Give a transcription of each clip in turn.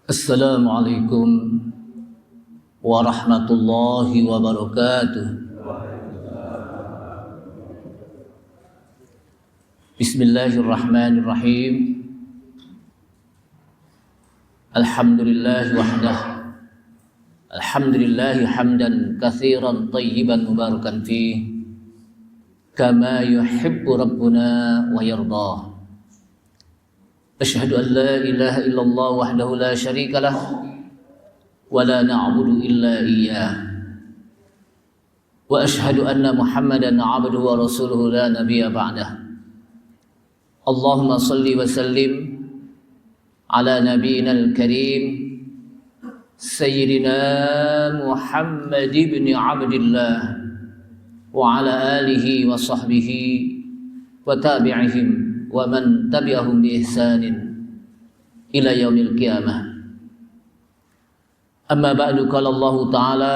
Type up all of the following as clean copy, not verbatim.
Assalamualaikum warahmatullahi wabarakatuh. Bismillahirrahmanirrahim. Alhamdulillah wahdah. Alhamdulillahi hamdan katsiran tayyiban mubarakan fih kama yuhibbu rabbuna wa yardah. Asyhadu an la ilaha illallah wahdahu la syarika lah wa la na'budu illa iyyah. Wa asyhadu anna Muhammadan 'abduhu wa rasuluhu la nabiyya ba'dah. Allahumma salli wa sallim ala nabiyyina al-karim Sayyidina Muhammad ibn Abdillah wa ala alihi wa sahbihi wa tabi'ihim wa man tabi'ahum bi ihsanin ila yaumil qiyamah. Amma ba'du, qala Allah Ta'ala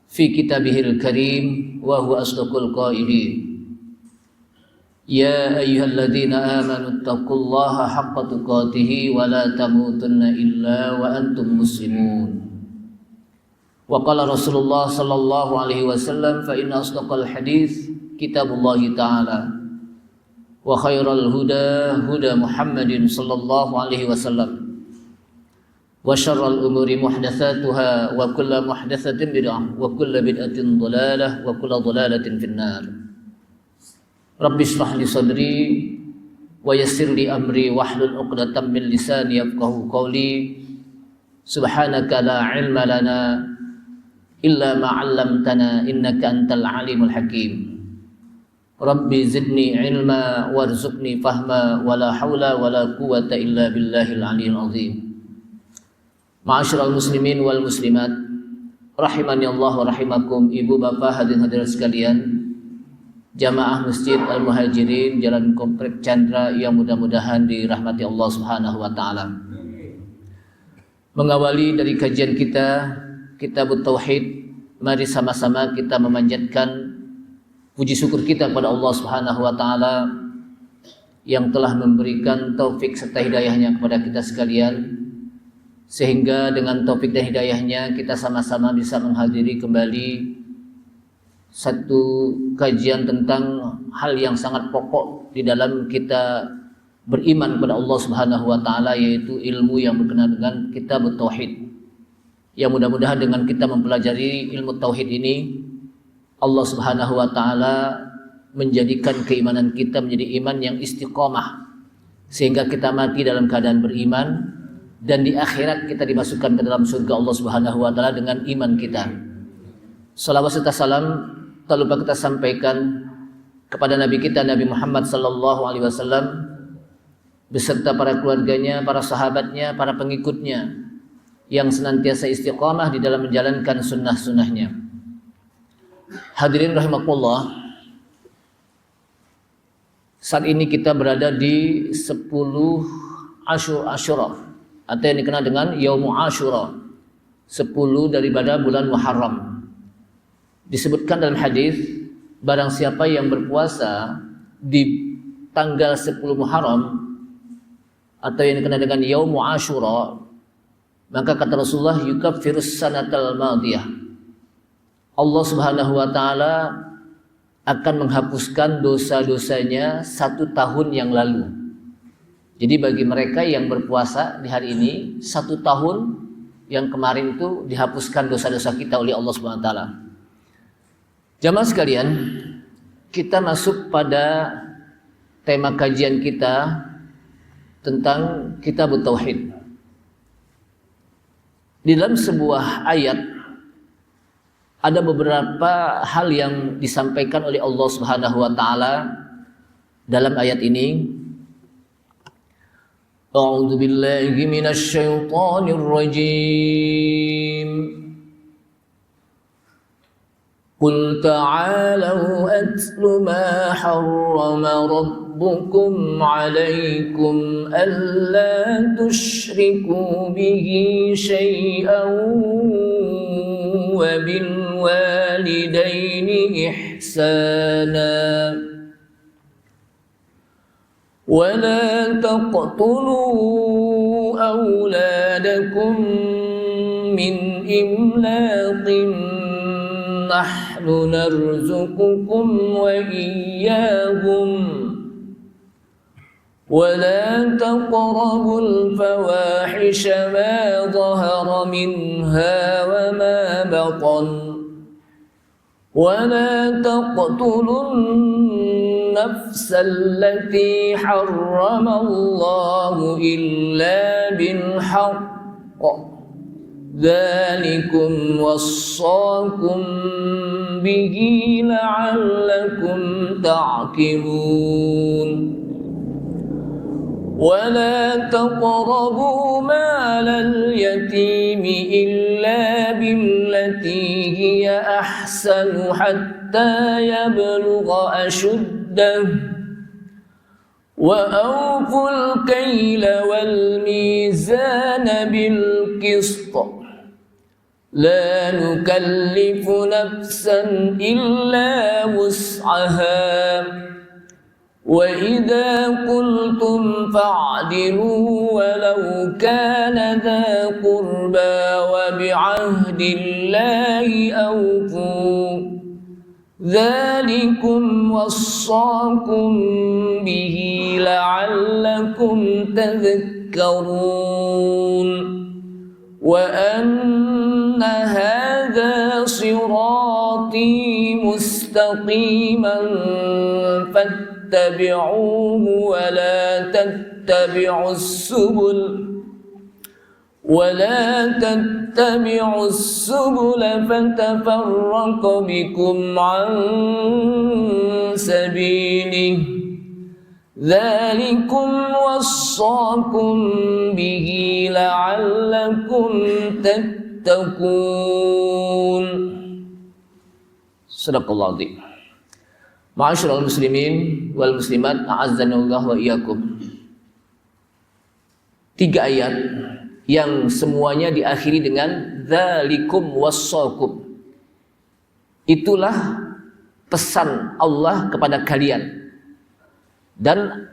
fi kitabihil karim wa huwa asdaqul qailin. Ya ayyuhalladzina amanu taqullaha haqqa tuqatih wa la tamutunna illa wa antum muslimun. Wa qala Rasulullah sallallahu alaihi wasallam fa inna asdaqal hadits kitabullahi ta'ala wa khairal huda huda Muhammadin sallallahu alaihi wasallam wa syarral umuri muhdatsatuha wa kullu muhdatsatin bid'ah wa kullu bid'atin dhalalah wa kullu dhalalatin finnar. Rabbi shrah li sadri wa yassir li amri wahlul 'uqdatam min lisani yafqahu qawli. Subhanaka la 'ilma lana illa ma 'allamtana innaka antal alimul hakim. Rabbi zidni ilma warzuqni fahma wala hawla wala quwwata illa billahil aliyyil azim. Ma'asyiral muslimin wal muslimat rahimani Allah wa rahimakum. Ibu bapak hadirin hadirat sekalian, jamaah Masjid Al-Muhajirin Jalan Komplek Chandra yang mudah-mudahan dirahmati Allah Subhanahu wa taala. Mengawali dari kajian kita Kitabut Tauhid, mari sama-sama kita memanjatkan puji syukur kita kepada Allah Subhanahu wa taala yang telah memberikan taufik serta hidayahnya kepada kita sekalian, sehingga dengan taufik dan hidayahnya kita sama-sama bisa menghadiri kembali satu kajian tentang hal yang sangat pokok di dalam kita beriman kepada Allah Subhanahu wa taala, yaitu ilmu yang berkenaan dengan Kitabut Tauhid. Yang mudah-mudahan dengan kita mempelajari ilmu tauhid ini, Allah Subhanahu wa taala menjadikan keimanan kita menjadi iman yang istiqomah, sehingga kita mati dalam keadaan beriman dan di akhirat kita dimasukkan ke dalam surga Allah Subhanahu wa taala dengan iman kita. Salawat serta salam tak lupa kita sampaikan kepada Nabi kita Nabi Muhammad sallallahu alaihi wasallam beserta para keluarganya, para sahabatnya, para pengikutnya yang senantiasa istiqamah di dalam menjalankan sunnah-sunnahnya. Hadirin rahimakumullah, saat ini kita berada di 10 Asyura atau yang dikenal dengan Yaumu Asyura, 10 daripada bulan Muharram. Disebutkan dalam hadis, barang siapa yang berpuasa di tanggal 10 Muharram atau yang dikenal dengan Yaumu Asyura, maka kata Rasulullah, yukaffirus sanatal madiyah, Allah Subhanahu wa taala akan menghapuskan dosa-dosanya 1 tahun yang lalu. Jadi bagi mereka yang berpuasa di hari ini, 1 tahun yang kemarin itu dihapuskan dosa-dosa kita oleh Allah Subhanahu wa taala. Jamaah sekalian, kita masuk pada tema kajian kita tentang Kitabut Tauhid. Di dalam sebuah ayat ada beberapa hal yang disampaikan oleh Allah Subhanahu wa taala dalam ayat ini. A'udzu billahi minasy syaithanir rajim. Qul ta'alu atlu ma harrama rabbukum 'alaykum alla tusyriku bihi syai'an wa bil walidaini ihsana ولا تقتلوا أولادكم من إملاق نحن نرزقكم وإياهم ولا تقربوا الفواحش ما ظهر منها وما بطن ولا تقتلوا النفس التي حرم الله إلا بالحق ذلكم وصاكم به لعلكم تعقلون ولا تقربوا مال اليتيم إلا بالتي هي أحسن حتى يبلغ أشده وأوفوا الكيل والميزان بالقسط لا نكلف نفسا إلا وسعها وإذا قلتم فاعدلوا ولو كان ذا قربى وبعهد الله أوفوا ذلكم وصاكم به لعلكم تذكرون وأن هذا صراطي مستقيما فاتبعوه ولا تتبعوا السبل فتفرق بكم عن سبيله ذلكم وصاكم به لعلكم تتقون. Sadaqallahu adzim. Ma'asyiral muslimin wal muslimat, a'azzanallahu wa iyyakum. 3 ayat yang semuanya diakhiri dengan dzalikum wassakum. Itulah pesan Allah kepada kalian. Dan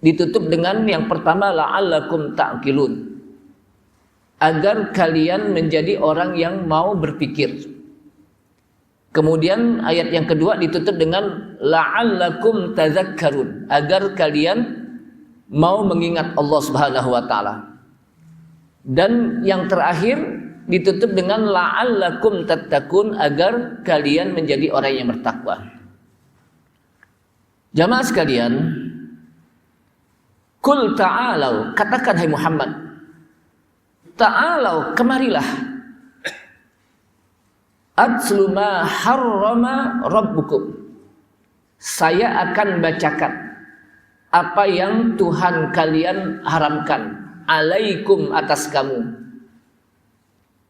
ditutup dengan yang pertama la'allakum ta'qilun. Agar kalian menjadi orang yang mau berpikir. Kemudian ayat yang kedua ditutup dengan la'allakum tadzakkarun, agar kalian mau mengingat Allah Subhanahu wa taala. Dan yang terakhir ditutup dengan la'allakum tattaqun, agar kalian menjadi orang yang bertakwa. Jamaah sekalian, Qul ta'alau, katakan hai Muhammad, ta'alau, kemarilah, atlu ma harrama rabbukum, saya akan bacakan apa yang Tuhan kalian haramkan, alaikum, atas kamu.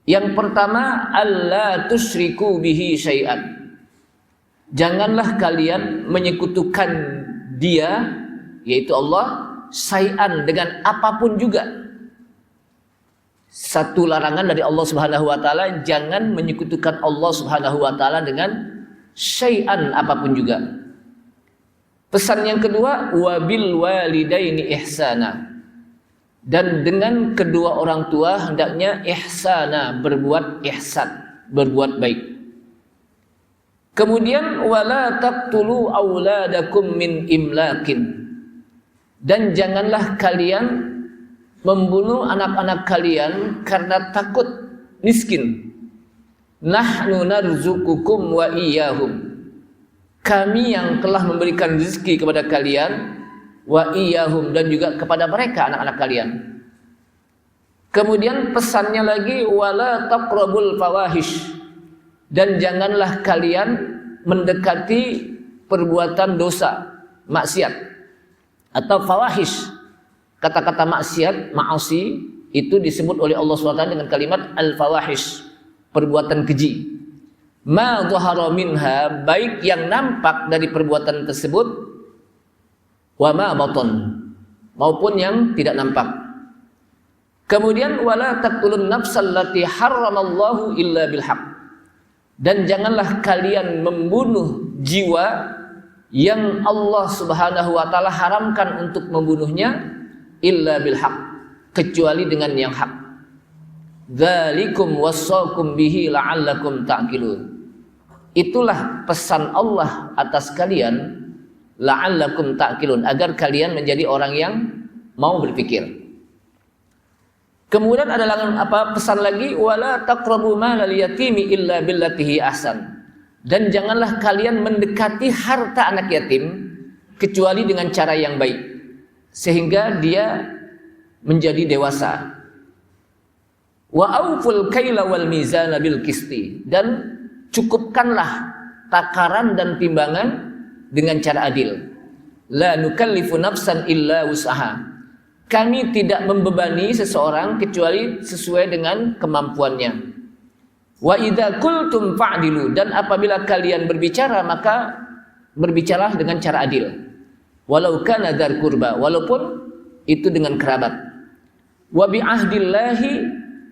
Yang pertama, alla tusyriku bihi syai'an, janganlah kalian menyekutukan Dia, yaitu Allah, syai'an, dengan apapun juga. Satu larangan dari Allah Subhanahu wa taala, jangan menyekutukan Allah Subhanahu wa taala dengan syai'an, apapun juga. Pesan yang kedua, wabil walidaini ihsana, dan dengan kedua orang tua hendaknya ihsana, berbuat ihsan, berbuat baik. Kemudian wala taqtulu auladakum min imlakin, dan janganlah kalian membunuh anak-anak kalian karena takut miskin. Nahnu narzuqukum wa iyyahum, kami yang telah memberikan rezeki kepada kalian, wa iyyahum, dan juga kepada mereka, anak-anak kalian. Kemudian pesannya lagi, wala taqrabul fawahish, dan janganlah kalian mendekati perbuatan dosa, maksiat atau fawahish. Kata-kata maksiat, ma'asi, itu disebut oleh Allah SWT dengan kalimat al-fawahish, perbuatan keji. Ma dhahara minha, baik yang nampak dari perbuatan tersebut, wa ma batan, maupun yang tidak nampak. Kemudian wala taqtulun nafsal lati harramallahu illa bilhaq, dan janganlah kalian membunuh jiwa yang Allah Subhanahu wa taala haramkan untuk membunuhnya illa bil haq, kecuali dengan yang hak. Dzalikum wassaqum bihi la'allakum ta'qilun. Itulah pesan Allah atas kalian, la'allakum ta'qilun, agar kalian menjadi orang yang mau berpikir. Kemudian ada pesan lagi, wala taqrabu malal yatimi illa billatihi ahsan. Dan janganlah kalian mendekati harta anak yatim kecuali dengan cara yang baik, sehingga dia menjadi dewasa. Wa auful kaila wal mizana bil qisti, dan cukupkanlah takaran dan timbangan dengan cara adil. La nukallifu nafsan illa wus'aha. Kami tidak membebani seseorang kecuali sesuai dengan kemampuannya. Wa idza qultum fa'dilu, dan apabila kalian berbicara maka berbicaralah dengan cara adil. Walau kana dzar qurba, walaupun itu dengan kerabat. Wa bi ahdillahi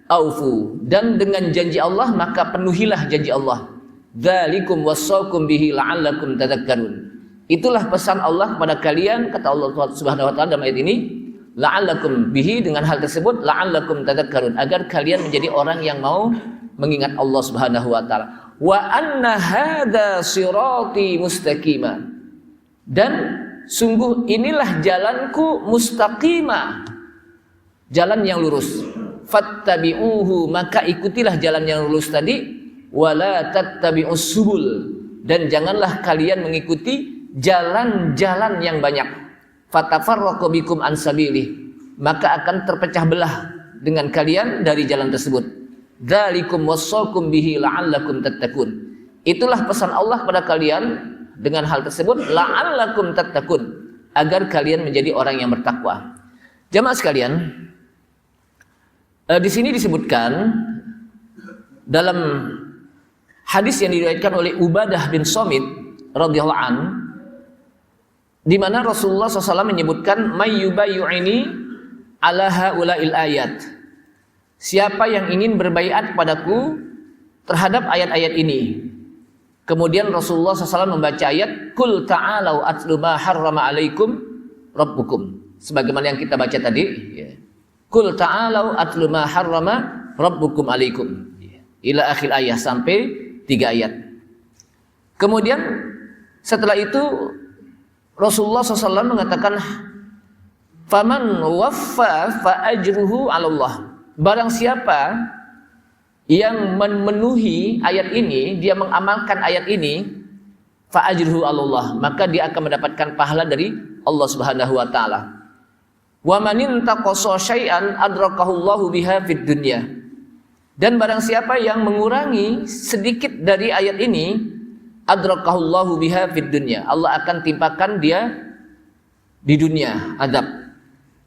aufu, dan dengan janji Allah maka penuhilah janji Allah. Dzalikum wassaqum bihi la'allakum tadhakkarun. Itulah pesan Allah kepada kalian, kata Allah Subhanahu wa taala dalam ayat ini, la'allakum bihi, dengan hal tersebut la'allakum tadhakkarun, agar kalian menjadi orang yang mau mengingat Allah Subhanahu wa taala. Wa anna hadza sirati mustaqima, dan sungguh inilah jalanku mustaqima, jalan yang lurus. Fattabi'uhu, maka ikutilah jalan yang lurus tadi. Wala tattabi'us subul, dan janganlah kalian mengikuti jalan-jalan yang banyak. Fatafarraqu bikum an sabilih, maka akan terpecah belah dengan kalian dari jalan tersebut. Dzalikum wassaqum bihi la'allakum tattaqun. Itulah pesan Allah pada kalian dengan hal tersebut, la'allakum tattaqun, agar kalian menjadi orang yang bertakwa. Jamaah sekalian, di sini disebutkan dalam hadis yang diriwayatkan oleh Ubadah bin Samit radhiyallahu an, di mana Rasulullah SAW menyebutkan mayyubayyu'ini ala haula'il ayat. Siapa yang ingin berbaiat kepadaku terhadap ayat-ayat ini. Kemudian Rasulullah SAW membaca ayat, Qul ta'alau atlu ma harrama alaikum rabbukum, sebagaimana yang kita baca tadi, Qul ta'alau atlu ma harrama rabbukum alaikum, ila akhir ayat, sampai 3 ayat. Kemudian setelah itu Rasulullah SAW mengatakan, faman waffa fa ajruhu 'ala Allah. Barang siapa yang memenuhi ayat ini, dia mengamalkan ayat ini, fa ajruhu 'ala Allah, maka dia akan mendapatkan pahala dari Allah Subhanahu wa taala. Wa man intaqasa syai'an adrakahu Allahu biha fid dunya. Dan barang siapa yang mengurangi sedikit dari ayat ini, adrakahu Allahu biha fid dunya, Allah akan timpakan dia di dunia azab.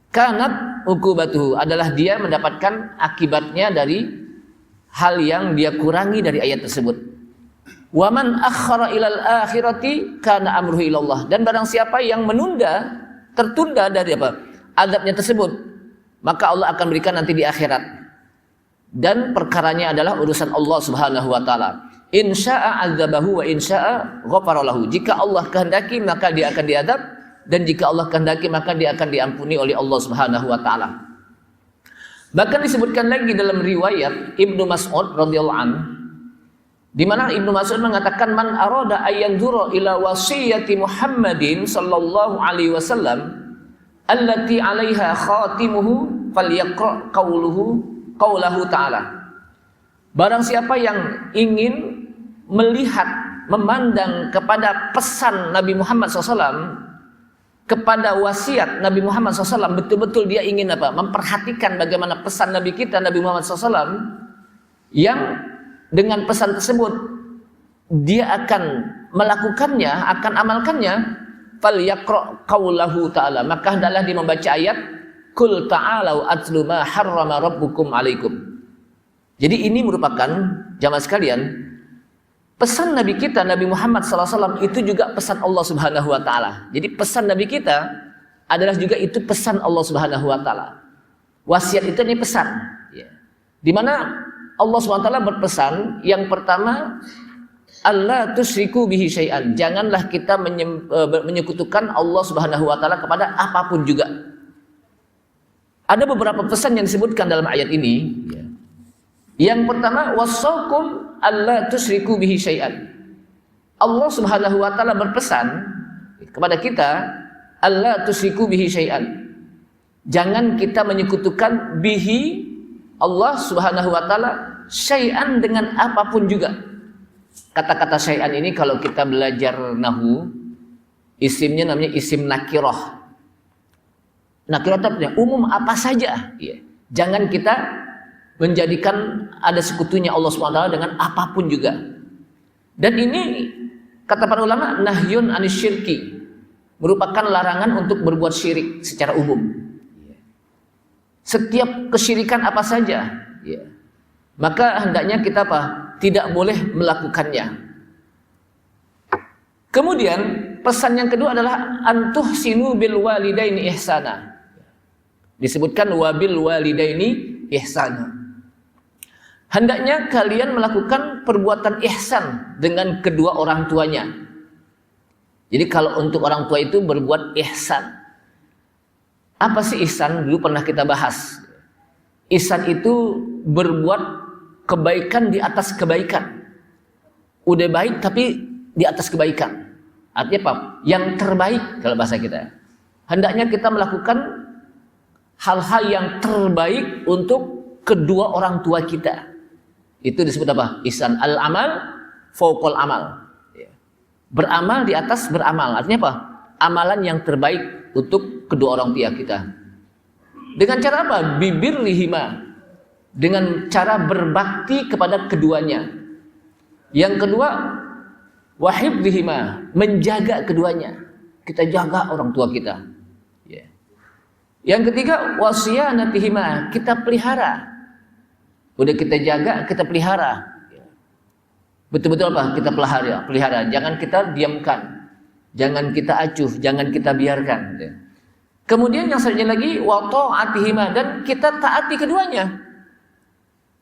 Kanat uqubatuhu, adalah dia mendapatkan akibatnya dari hal yang dia kurangi dari ayat tersebut. Wa man akhkhara ilal akhirati kana amruhu ilallah. Dan barang siapa yang menunda, tertunda dari azabnya tersebut, maka Allah akan berikan nanti di akhirat. Dan perkaranya adalah urusan Allah Subhanahu wa taala. In syaa'a 'adzabahu wa in syaa'a ghafara lahu. Jika Allah kehendaki maka dia akan diazab, dan jika Allah kehendaki maka dia akan diampuni oleh Allah Subhanahu wa taala. Bahkan disebutkan lagi dalam riwayat Ibnu Mas'ud radhiyallahu an, di mana Ibnu Mas'ud mengatakan, man arada ayanzura ila wasiyati Muhammadin sallallahu alaihi wasallam allati 'alaiha khatimuhu falyaqra qaulahu ta'ala. Barang siapa yang ingin melihat, memandang kepada pesan Nabi Muhammad SAW, kepada wasiat Nabi Muhammad SAW, betul-betul dia ingin memperhatikan bagaimana pesan Nabi kita, Nabi Muhammad SAW, yang dengan pesan tersebut dia akan melakukannya, akan amalkannya, falyaqra qaulahu ta'ala, maka hendaklah dia membaca ayat Qul ta'alau atlu ma harrama rabbukum alaikum. Jadi ini merupakan, jamaah sekalian, pesan Nabi kita, Nabi Muhammad SAW, itu juga pesan Allah Subhanahu wa taala. Jadi pesan Nabi kita adalah juga itu pesan Allah Subhanahu wa taala. Wasiat itu ini pesan. Di mana Allah Subhanahu wa taala berpesan, yang pertama, alla tusyriku bihi syai'an. Janganlah kita menyekutukan Allah Subhanahu wa taala kepada apapun juga. Ada beberapa pesan yang disebutkan dalam ayat ini. Yang pertama, wasaukum alla tusyriku bihi syai'an. Allah Subhanahu wa taala berpesan kepada kita, alla tusyriku bihi syai'an. Jangan kita menyekutukan bihi Allah Subhanahu wa taala syai'an dengan apapun juga. Kata-kata syai'an ini kalau kita belajar nahwu, isimnya namanya isim nakirah. Nakirah artinya umum apa saja. Jangan kita menjadikan ada sekutunya Allah SWT dengan apapun juga. Dan ini kata para ulama nahyun anisyirki, merupakan larangan untuk berbuat syirik secara umum. Setiap kesyirikan apa saja, maka hendaknya kita tidak boleh melakukannya. Kemudian pesan yang kedua adalah antuhsinu bil walidaini ihsana. Disebutkan wabil walidaini ihsana. Hendaknya kalian melakukan perbuatan ihsan dengan kedua orang tuanya. Jadi kalau untuk orang tua itu berbuat ihsan. Apa sih ihsan? Dulu pernah kita bahas. Ihsan itu berbuat kebaikan di atas kebaikan. Udah baik tapi di atas kebaikan. Artinya apa? Yang terbaik kalau bahasa kita. Hendaknya kita melakukan hal-hal yang terbaik untuk kedua orang tua kita. Itu disebut apa? Ihsan. Al-amal fauqal amal. Beramal di atas beramal. Artinya apa? Amalan yang terbaik untuk kedua orang tua kita. Dengan cara apa? Bibirrihima. Dengan cara berbakti kepada keduanya. Yang kedua, wahibdihima, menjaga keduanya. Kita jaga orang tua kita. Yang ketiga, wasiyanatihima, kita pelihara. Udah kita jaga, kita pelihara. Betul-betul apa? Kita pelihara. Jangan kita diamkan. Jangan kita acuh, jangan kita biarkan. Kemudian yang selanjutnya lagi, wa ta'atihima, dan kita taati keduanya.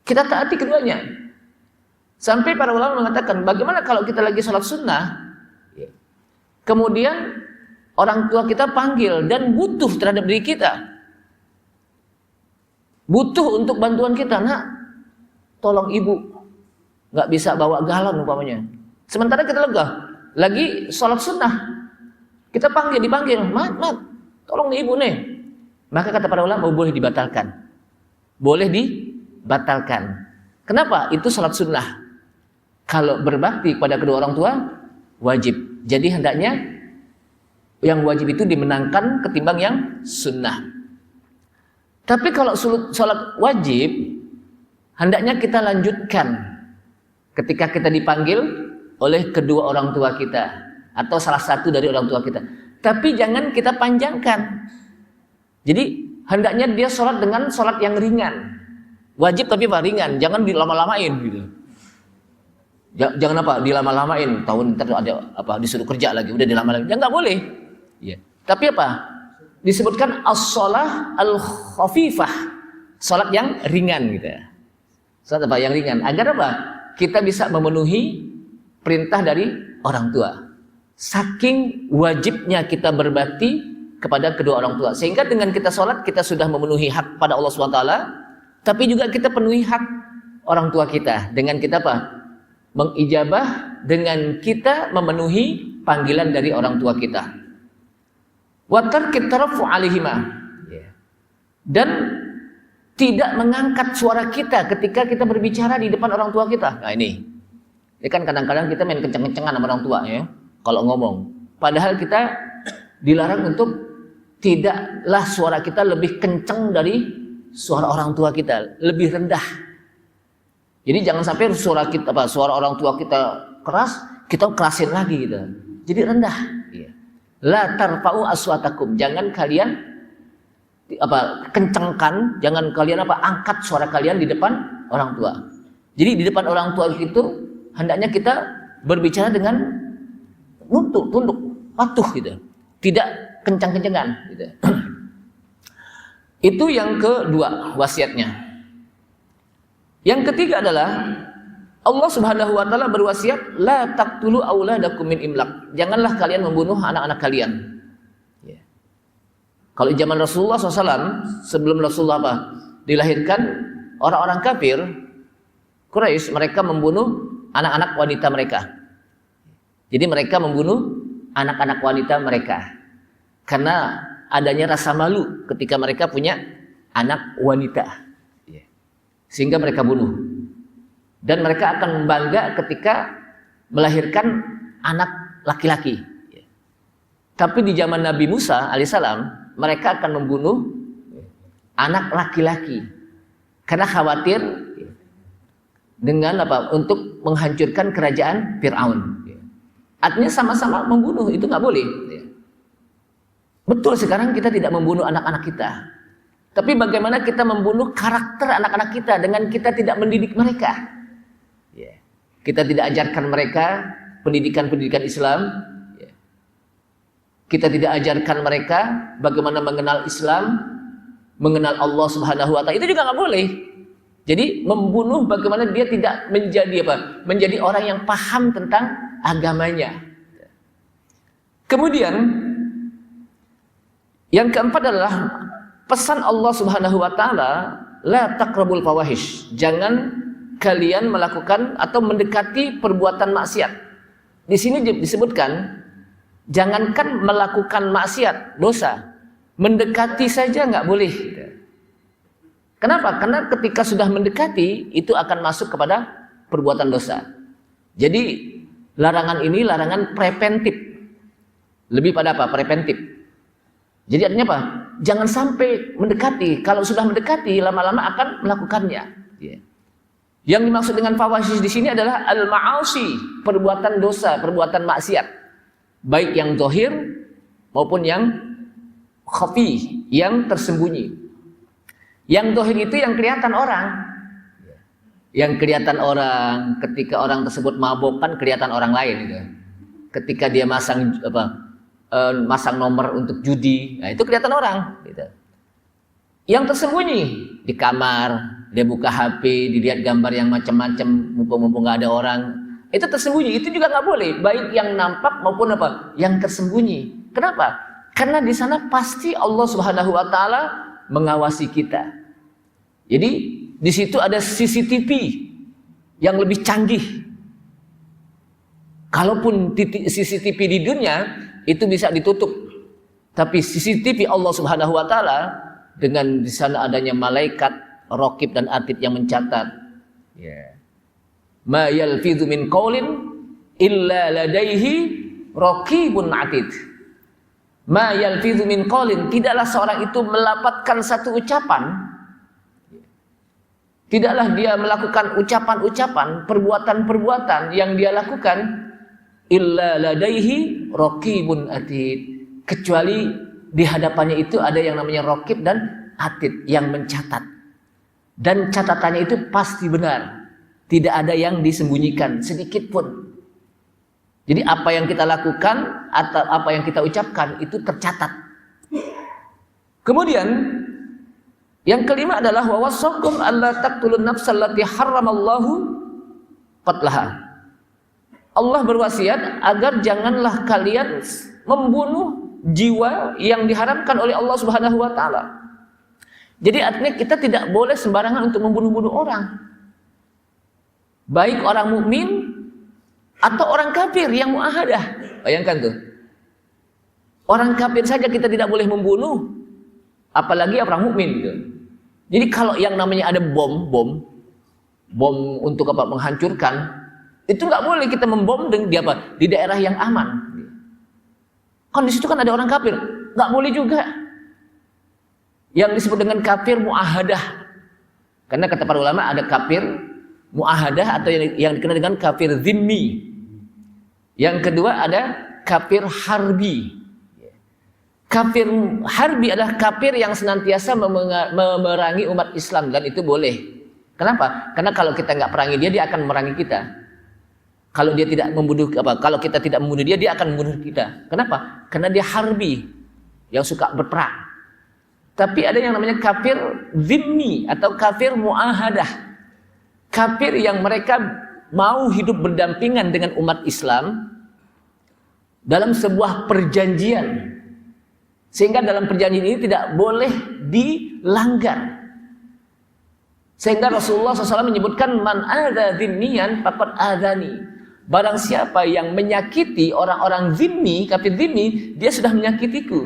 Kita taati keduanya. Sampai para ulama mengatakan, bagaimana kalau kita lagi sholat sunnah, kemudian orang tua kita panggil dan butuh terhadap diri kita, butuh untuk bantuan kita, nak, tolong ibu, nggak bisa bawa galon umpamanya. Sementara kita lagi sholat sunnah, kita dipanggil, mat, tolong nih ibu nih. Maka kata para ulama, boleh dibatalkan, boleh dibatalkan. Kenapa? Itu sholat sunnah. Kalau berbakti kepada kedua orang tua wajib. Jadi hendaknya yang wajib itu dimenangkan ketimbang yang sunnah. Tapi kalau sholat wajib, hendaknya kita lanjutkan ketika kita dipanggil oleh kedua orang tua kita atau salah satu dari orang tua kita. Tapi jangan kita panjangkan. Jadi hendaknya dia sholat dengan sholat yang ringan. Wajib tapi ringan, jangan dilama-lamain gitu. Jangan dilama-lamain. Tahun ntar ada disuruh kerja lagi, udah dilama-lamain. Ya enggak boleh. Tapi disebutkan as-shalah al-khafifah, salat yang ringan gitu. Salat yang ringan agar kita bisa memenuhi perintah dari orang tua. Saking wajibnya kita berbakti kepada kedua orang tua, sehingga dengan kita salat kita sudah memenuhi hak pada Allah SWT, tapi juga kita penuhi hak orang tua kita dengan kita mengijabah, dengan kita memenuhi panggilan dari orang tua kita. Wa tarkit tarafu alaihima, dan tidak mengangkat suara kita ketika kita berbicara di depan orang tua kita. Nah ini kan kadang-kadang kita main kenceng-kencengan sama orang tua ya kalau ngomong. Padahal kita dilarang untuk tidaklah suara kita lebih kenceng dari suara orang tua kita, lebih rendah. Jadi jangan sampai suara orang tua kita keras, kita kerasin lagi gitu. Jadi rendah. La tarfa'u aswatakum, jangan kalian kencengkan, jangan kalian angkat suara kalian di depan orang tua. Jadi di depan orang tua itu hendaknya kita berbicara dengan tunduk, patuh gitu. Tidak kencang-kencengan gitu. Itu yang kedua wasiatnya. Yang ketiga adalah Allah Subhanahu wa taala berwasiat, la taqtulu auladakum min imlaq. Janganlah kalian membunuh anak-anak kalian. Ya. Kalau zaman Rasulullah SAW, sebelum Rasulullah dilahirkan, orang-orang kafir Quraisy mereka membunuh anak-anak wanita mereka. Jadi mereka membunuh anak-anak wanita mereka karena adanya rasa malu ketika mereka punya anak wanita, sehingga mereka bunuh. Dan mereka akan bangga ketika melahirkan anak laki-laki. Tapi di zaman Nabi Musa alaihissalam, mereka akan membunuh anak laki-laki karena khawatir dengan untuk menghancurkan kerajaan Fir'aun. Artinya sama-sama membunuh, itu nggak boleh. Betul, sekarang kita tidak membunuh anak-anak kita, tapi bagaimana kita membunuh karakter anak-anak kita dengan kita tidak mendidik mereka. Kita tidak ajarkan mereka pendidikan-pendidikan Islam. Kita tidak ajarkan mereka bagaimana mengenal Islam, mengenal Allah Subhanahu wa taala. Itu juga nggak boleh. Jadi membunuh bagaimana dia tidak menjadi orang yang paham tentang agamanya. Kemudian yang keempat adalah pesan Allah Subhanahu wa taala, la taqrabul fawahish. Jangan kalian melakukan atau mendekati perbuatan maksiat. Di sini disebutkan jangankan melakukan maksiat, dosa, mendekati saja nggak boleh. Kenapa? Karena ketika sudah mendekati itu akan masuk kepada perbuatan dosa. Jadi larangan ini larangan preventif. Lebih pada apa? Preventif. Jadi artinya apa? Jangan sampai mendekati. Kalau sudah mendekati, lama-lama akan melakukannya. Yang dimaksud dengan fawahish di sini adalah al-ma'asi, perbuatan dosa, perbuatan maksiat, baik yang zahir maupun yang khafi, yang tersembunyi. Yang zahir itu yang kelihatan orang. Yang kelihatan orang ketika orang tersebut mabuk kan kelihatan orang lain gitu. Ketika dia masang nomor untuk judi, nah itu kelihatan orang gitu. Yang tersembunyi di kamar, dia buka HP, dilihat gambar yang macam-macam, mumpung nggak ada orang, itu tersembunyi, itu juga nggak boleh, baik yang nampak maupun yang tersembunyi. Kenapa? Karena di sana pasti Allah Subhanahu wa taala mengawasi kita. Jadi di situ ada CCTV yang lebih canggih. Kalaupun CCTV di dunia itu bisa ditutup, tapi CCTV Allah Subhanahu wa taala dengan di sana adanya malaikat raqib dan atid yang mencatat. Ma yalfidhu min qaulin illa ladaihi raqibun atid. Ma yalfidhu min qaulin, tidaklah seorang itu melafazkan satu ucapan, tidaklah dia melakukan ucapan-ucapan, perbuatan-perbuatan yang dia lakukan illa ladaihi raqibun atid, kecuali di hadapannya itu ada yang namanya raqib dan atid yang mencatat. Dan catatannya itu pasti benar. Tidak ada yang disembunyikan sedikit pun. Jadi apa yang kita lakukan atau apa yang kita ucapkan itu tercatat. Kemudian yang kelima adalah wa wassakum alla taqtulun nafsal lati harramallahu qatlaha. Allah berwasiat agar janganlah kalian membunuh jiwa yang diharamkan oleh Allah Subhanahu wa taala. Jadi artinya kita tidak boleh sembarangan untuk membunuh-bunuh orang. Baik orang mukmin atau orang kafir yang muahadah. Bayangkan tuh. Orang kafir saja kita tidak boleh membunuh, apalagi orang mukmin gitu. Jadi kalau yang namanya ada bom untuk menghancurkan, itu nggak boleh kita membom di daerah yang aman. Kan di situ kan ada orang kafir, nggak boleh juga. Yang disebut dengan kafir muahadah, karena kata para ulama ada kafir muahadah atau yang dikenal dengan kafir zimmi. Yang kedua ada kafir harbi. Kafir harbi adalah kafir yang senantiasa memerangi umat Islam, dan itu boleh. Kenapa? Karena kalau kita nggak perangi dia akan memerangi kita. Kalau dia tidak kalau kita tidak membunuh dia akan membunuh kita. Kenapa? Karena dia harbi, yang suka berperang. Tapi ada yang namanya kafir zimmi atau kafir muahadah. Kafir yang mereka mau hidup berdampingan dengan umat Islam dalam sebuah perjanjian, sehingga dalam perjanjian ini tidak boleh dilanggar. Sehingga Rasulullah SAW menyebutkan man adza dzimmiyan faqad adzani. Barang siapa yang menyakiti orang-orang zimmi, kafir zimmi, dia sudah menyakitiku.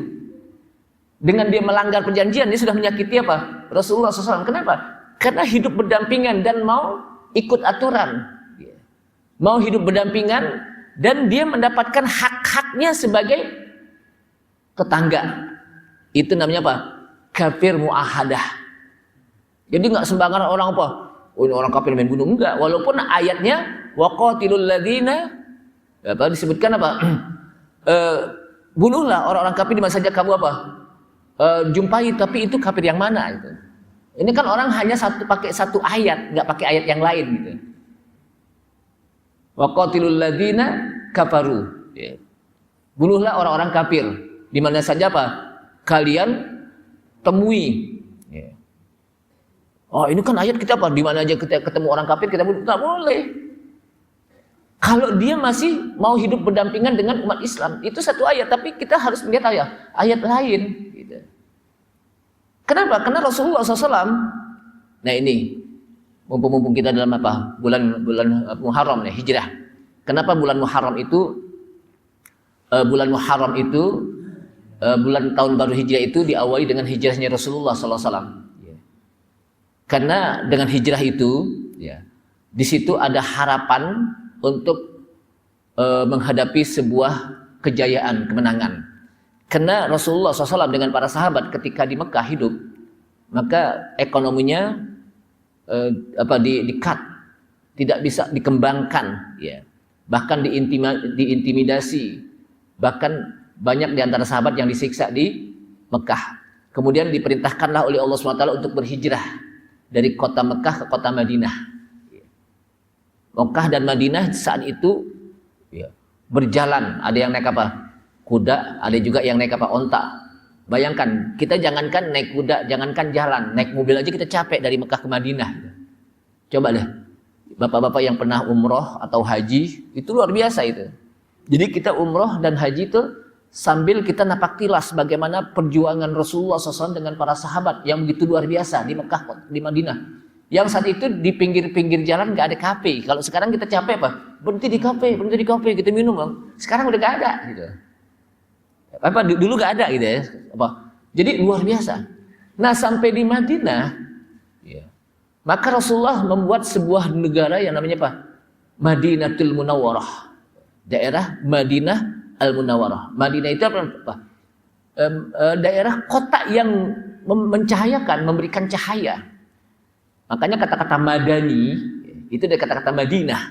Dengan dia melanggar perjanjian, dia sudah menyakiti apa? Rasulullah SAW. Kenapa? Karena hidup berdampingan dan mau ikut aturan. Mau hidup berdampingan dan dia mendapatkan hak-haknya sebagai tetangga. Itu namanya apa? Kafir muahadah. Jadi nggak sembarangan orang apa? Oh, ini orang kafir main bunuh, enggak. Walaupun ayatnya waqatilul ladzina apa disebutkan apa? Bunuhlah orang-orang kafir di mana saja kamu apa? Jumpai, tapi itu kafir yang mana itu? Ini kan orang hanya pakai satu ayat, nggak pakai ayat yang lain gitu. Waqatilul ladzina kafaru. Ya. Bunuhlah orang-orang kafir di mana saja apa? Kalian temui. Ya. Oh, ini kan ayat kita apa? Di mana aja kita ketemu orang kafir kita bunuh, tak boleh. Kalau dia masih mau hidup berdampingan dengan umat Islam, itu satu ayat, tapi kita harus melihat ayat lain. Gitu. Kenapa? Karena Rasulullah SAW. Nah ini, mumpung kita dalam apa? Bulan Muharram nih, hijrah. Kenapa bulan Muharram itu? Bulan tahun baru hijrah itu diawali dengan hijrahnya Rasulullah SAW. Karena dengan hijrah itu, ya, di situ ada harapan untuk menghadapi sebuah kejayaan, kemenangan. Karena Rasulullah SAW dengan para sahabat ketika di Mekah hidup, maka ekonominya di-cut, tidak bisa dikembangkan, ya. Bahkan diintimidasi, bahkan banyak di antara sahabat yang disiksa di Mekah. Kemudian diperintahkanlah oleh Allah SWT untuk berhijrah dari kota Mekah ke kota Madinah. Mekah dan Madinah saat itu berjalan, ada yang naik apa? Kuda, ada juga yang naik apa? Onta. Bayangkan, kita jangankan naik kuda, jangankan jalan, naik mobil aja kita capek dari Mekah ke Madinah. Coba deh, bapak-bapak yang pernah umroh atau haji, itu luar biasa itu. Jadi kita umroh dan haji itu sambil kita napak tilas bagaimana perjuangan Rasulullah SAW dengan para sahabat yang begitu luar biasa di Mekah, di Madinah. Yang saat itu di pinggir-pinggir jalan nggak ada kafe. Kalau sekarang kita capek apa? Berhenti di kafe, kita minum bang. Sekarang udah nggak ada gitu. Apa dulu nggak ada gitu ya? Apa? Jadi luar biasa. Nah sampai di Madinah, ya, maka Rasulullah membuat sebuah negara yang namanya apa? Madinatul Munawwarah. Daerah Madinah Al-Munawwarah. Madinah itu apa? Daerah kota yang mencahayakan, memberikan cahaya. Makanya kata-kata Madani itu dari kata-kata Madinah.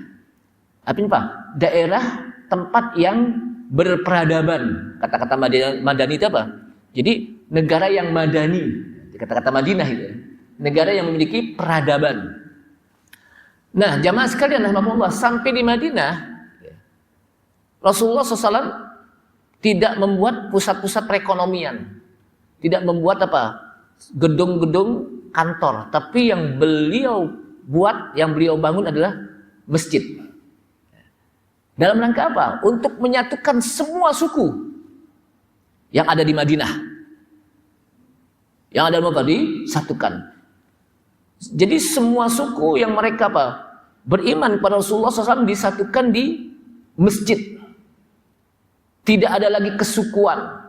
Artinya apa? Daerah tempat yang berperadaban. Kata-kata Madani itu apa? Jadi negara yang madani. Kata-kata Madinah itu. Negara yang memiliki peradaban. Nah, jamaah sekalian rahmatullah, sampai di Madinah Rasulullah SAW tidak membuat pusat-pusat perekonomian, tidak membuat apa gedung-gedung kantor, tapi yang beliau buat, yang beliau bangun adalah masjid. Dalam rangka apa? Untuk menyatukan semua suku yang ada di Madinah, yang ada apa? Disatukan. Jadi semua suku yang mereka apa? Beriman kepada Rasulullah SAW disatukan di masjid. Tidak ada lagi kesukuan.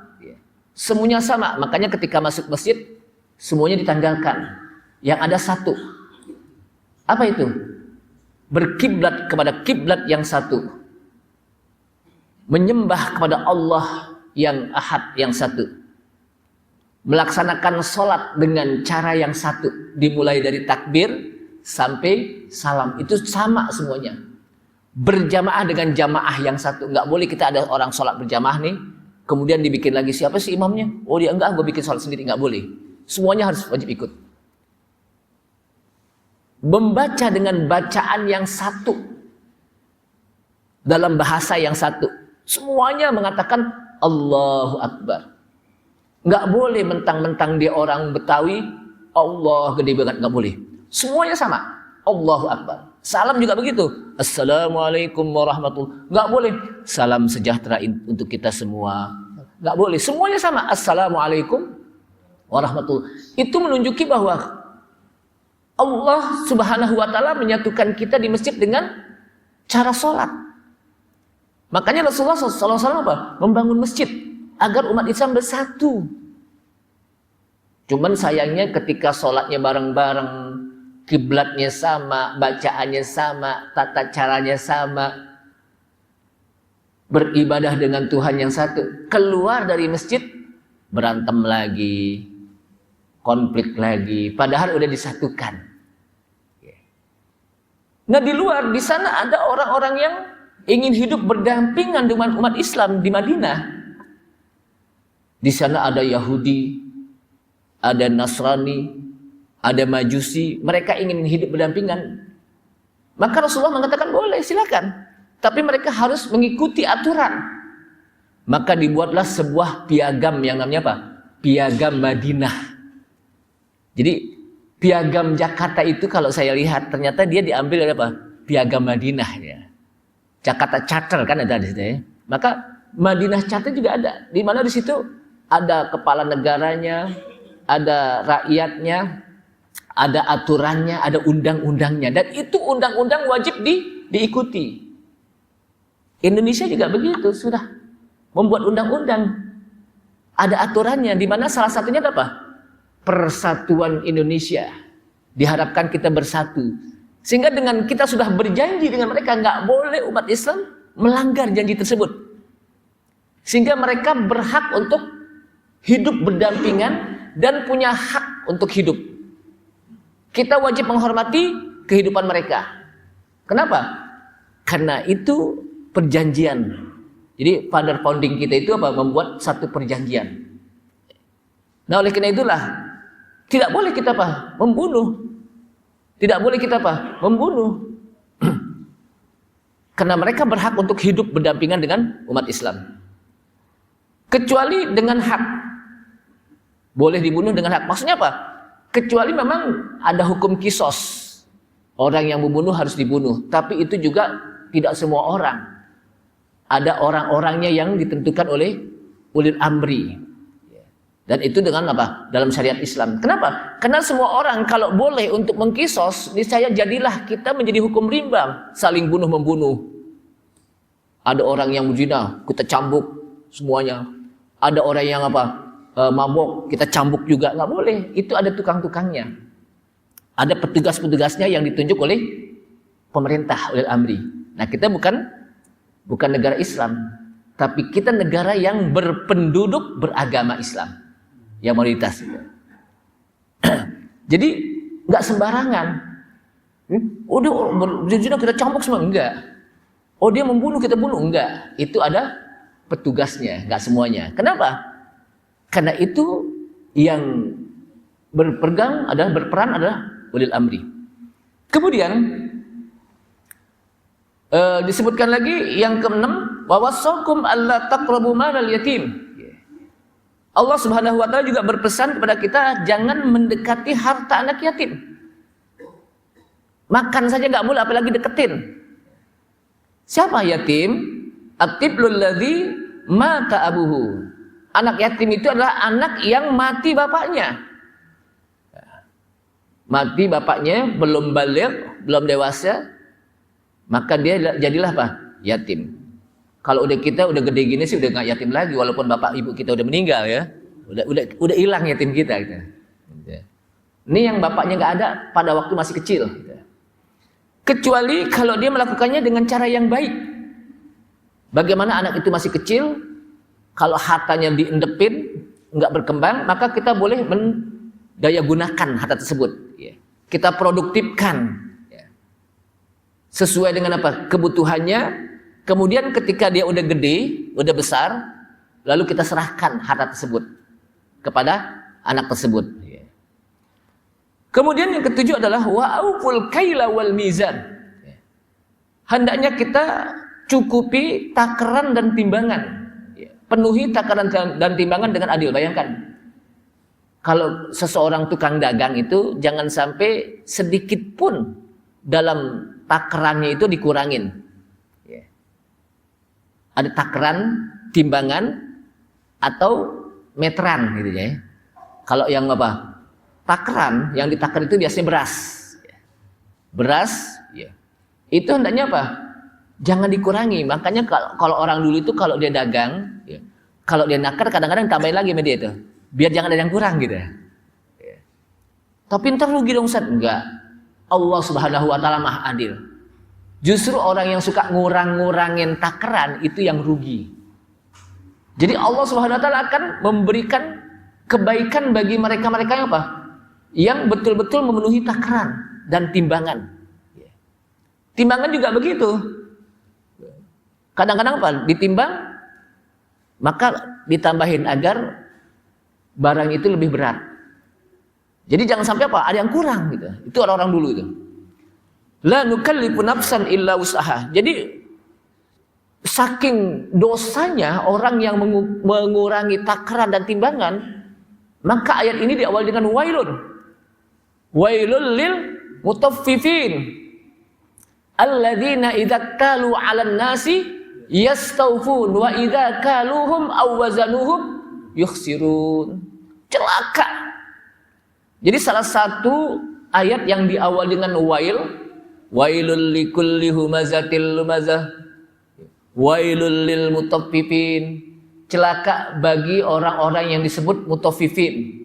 Semuanya sama. Makanya ketika masuk masjid, semuanya ditanggalkan. Yang ada satu. Apa itu? Berkiblat kepada kiblat yang satu. Menyembah kepada Allah yang ahad, yang satu. Melaksanakan sholat dengan cara yang satu. Dimulai dari takbir sampai salam. Itu sama semuanya. Berjamaah dengan jamaah yang satu. Nggak boleh kita ada orang sholat berjamaah nih, kemudian dibikin lagi siapa sih imamnya? Oh dia enggak, gue bikin sholat sendiri. Nggak boleh. Semuanya harus wajib ikut. Membaca dengan bacaan yang satu, dalam bahasa yang satu. Semuanya mengatakan Allahu Akbar. Nggak boleh mentang-mentang dia orang Betawi, Allah gede banget, nggak boleh. Semuanya sama, Allahu Akbar. Salam juga begitu. Assalamualaikum warahmatullahi. Nggak boleh. Salam sejahtera untuk kita semua. Nggak boleh. Semuanya sama. Assalamualaikum warahmatullahi. Itu menunjuki bahwa Allah Subhanahu wa Ta'ala menyatukan kita di masjid dengan cara sholat. Makanya Rasulullah SAW apa? Membangun masjid agar umat Islam bersatu. Cuman sayangnya ketika sholatnya bareng-bareng, kiblatnya sama, bacaannya sama, tata caranya sama, beribadah dengan Tuhan yang satu, keluar dari masjid berantem lagi, konflik lagi, padahal udah disatukan. Nah di luar, di sana ada orang-orang yang ingin hidup berdampingan dengan umat Islam di Madinah. Di sana ada Yahudi, ada Nasrani, ada Majusi, mereka ingin hidup berdampingan. Maka Rasulullah mengatakan boleh, silakan. Tapi mereka harus mengikuti aturan. Maka dibuatlah sebuah piagam yang namanya apa? Piagam Madinah. Jadi piagam Jakarta itu kalau saya lihat ternyata dia diambil dari apa? Piagam Madinah ya. Jakarta Charter kan ada di situ ya. Maka Madinah Charter juga ada. Di mana di situ ada kepala negaranya, ada rakyatnya, ada aturannya, ada undang-undangnya, dan itu undang-undang wajib diikuti. Indonesia juga begitu, sudah membuat undang-undang, ada aturannya, di mana salah satunya apa? Persatuan Indonesia. Diharapkan kita bersatu, sehingga dengan kita sudah berjanji dengan mereka, nggak boleh umat Islam melanggar janji tersebut, sehingga mereka berhak untuk hidup berdampingan dan punya hak untuk hidup. Kita wajib menghormati kehidupan mereka. Kenapa? Karena itu perjanjian. Jadi father founding kita itu apa? Membuat satu perjanjian. Nah oleh karena itulah tidak boleh kita apa? Membunuh. Tidak boleh kita apa? Membunuh. Karena mereka berhak untuk hidup berdampingan dengan umat Islam. Kecuali dengan hak. Boleh dibunuh dengan hak. Maksudnya apa? Kecuali memang ada hukum kisos. Orang yang membunuh harus dibunuh. Tapi itu juga tidak semua orang. Ada orang-orangnya yang ditentukan oleh ulil amri. Dan itu dengan apa? Dalam syariat Islam. Kenapa? Karena semua orang kalau boleh untuk mengkisos, niscaya jadilah kita menjadi hukum rimbang. Saling bunuh-membunuh. Ada orang yang berzina, kita cambuk semuanya. Ada orang yang apa? Mabok, kita cambuk juga. Nggak boleh. Itu ada tukang-tukangnya. Ada petugas-petugasnya yang ditunjuk oleh pemerintah, oleh amri. Nah kita bukan negara Islam, tapi kita negara yang berpenduduk beragama Islam, yang mayoritas. Jadi nggak sembarangan. Oh dia berzina kita cambuk semua, enggak. Oh dia membunuh kita bunuh, enggak. Itu ada petugasnya, nggak semuanya. Kenapa? Karena itu yang berpegang adalah berperan adalah ulil amri. Kemudian disebutkan lagi yang keenam, wawassakum alla taqrabu malal yatim. Allah Subhanahu wa taala juga berpesan kepada kita jangan mendekati harta anak yatim. Makan saja nggak boleh, apalagi deketin. Siapa yatim? At-tiblul ladzi mata abuhu. Anak yatim itu adalah anak yang mati bapaknya. Mati bapaknya, belum baligh, belum dewasa, maka dia jadilah apa? Yatim. Kalau kita udah gede gini sih udah nggak yatim lagi, walaupun bapak ibu kita udah meninggal ya. Udah hilang yatim kita gitu. Ini yang bapaknya nggak ada pada waktu masih kecil. Gitu. Kecuali kalau dia melakukannya dengan cara yang baik. Bagaimana anak itu masih kecil, kalau hartanya diendepin, nggak berkembang, maka kita boleh daya gunakan harta tersebut. Kita produktifkan sesuai dengan apa? Kebutuhannya. Kemudian ketika dia udah gede, udah besar, lalu kita serahkan harta tersebut kepada anak tersebut. Kemudian yang ketujuh adalah wa'auful kaila wal mizan. Hendaknya kita cukupi takaran dan timbangan. Penuhi takaran dan timbangan dengan adil. Bayangkan, kalau seseorang tukang dagang itu jangan sampai sedikit pun dalam takarannya itu dikurangin. Ya. Ada takaran, timbangan, atau meteran gitu ya. Kalau yang apa? Takaran, yang ditakar itu biasanya beras. Beras, ya. Itu hendaknya apa? Jangan dikurangi. Makanya kalau orang dulu itu kalau dia dagang, ya, kalau dia nakar kadang-kadang tambahin lagi media itu, biar jangan ada yang kurang gitu ya. Tapi ntar rugi dong Ustaz. Enggak. Allah Subhanahu wa taala Maha Adil. Justru orang yang suka ngurang-ngurangin takaran itu yang rugi. Jadi Allah Subhanahu wa taala akan memberikan kebaikan bagi mereka-mereka yang apa? Yang betul-betul memenuhi takaran dan timbangan. Timbangan juga begitu. Kadang-kadang apa? Ditimbang, maka ditambahin agar barang itu lebih berat. Jadi jangan sampai apa? Ada yang kurang gitu. Itu orang-orang dulu itu. La nukallifu nafsan illa wus'aha. Jadi saking dosanya orang yang mengurangi takaran dan timbangan, maka ayat ini diawali dengan wailun. Wailul lil mutaffifin. Alladzina idza kalu 'alan nasi yastawfun wa idza kaluhum aw wazanuhum yukhsirun. Celaka. Jadi salah satu ayat yang diawali dengan wailul likulli humazatil lumazah, wailul lil mutaffifin. Celaka bagi orang-orang yang disebut mutaffifin.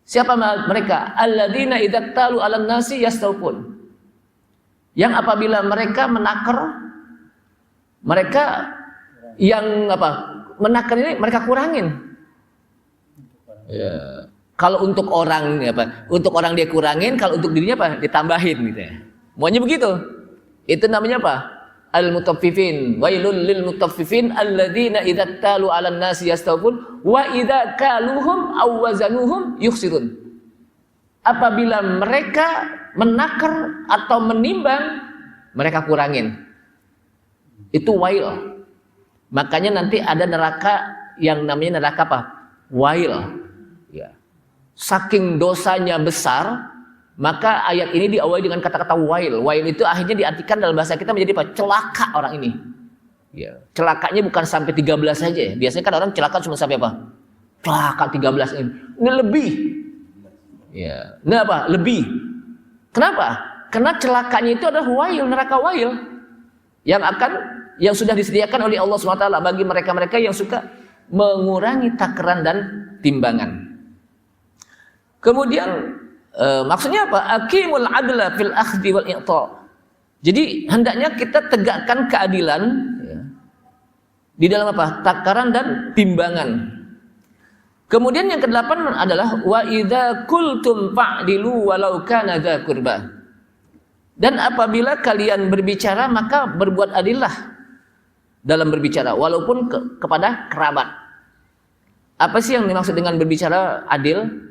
Siapa mereka? Alladzina idza talu 'alan nasi yastawfun. Yang apabila mereka menakar, mereka yang apa? Menakar ini mereka kurangin. Ya. Kalau untuk orang apa? Untuk orang dia kurangin, kalau untuk dirinya apa? Ditambahin gitu ya. Maunya begitu. Itu namanya apa? Al-mutaffifin. Wailul lil mutaffifin alladzina idza talu 'alan nasi yastawfun wa idza kaluhum aw wazanuhum yukhsirun. Apabila mereka menakar atau menimbang, mereka kurangin. Itu wail. Makanya nanti ada neraka yang namanya neraka apa? Wail. Ya. Saking dosanya besar, maka ayat ini diawali dengan kata-kata wail. Wail itu akhirnya diartikan dalam bahasa kita menjadi apa? Celaka orang ini. Ya. Celakanya bukan sampai 13 saja. Biasanya kan orang celaka cuma sampai apa? Celaka 13 ini. Ini lebih. Ya. Nah apa? Lebih. Kenapa? Karena celakanya itu adalah wail, neraka wail yang sudah disediakan oleh Allah SWT bagi mereka-mereka yang suka mengurangi takaran dan timbangan. Kemudian maksudnya apa? Aqimul adla fil akhdhi wal i'ta. Jadi hendaknya kita tegakkan keadilan ya, di dalam apa? Takaran dan timbangan. Kemudian yang kedelapan adalah wa idza qultum fa'dilu walau kana dza qurba. Dan apabila kalian berbicara maka berbuat adillah dalam berbicara walaupun kepada kerabat. Apa sih yang dimaksud dengan berbicara adil?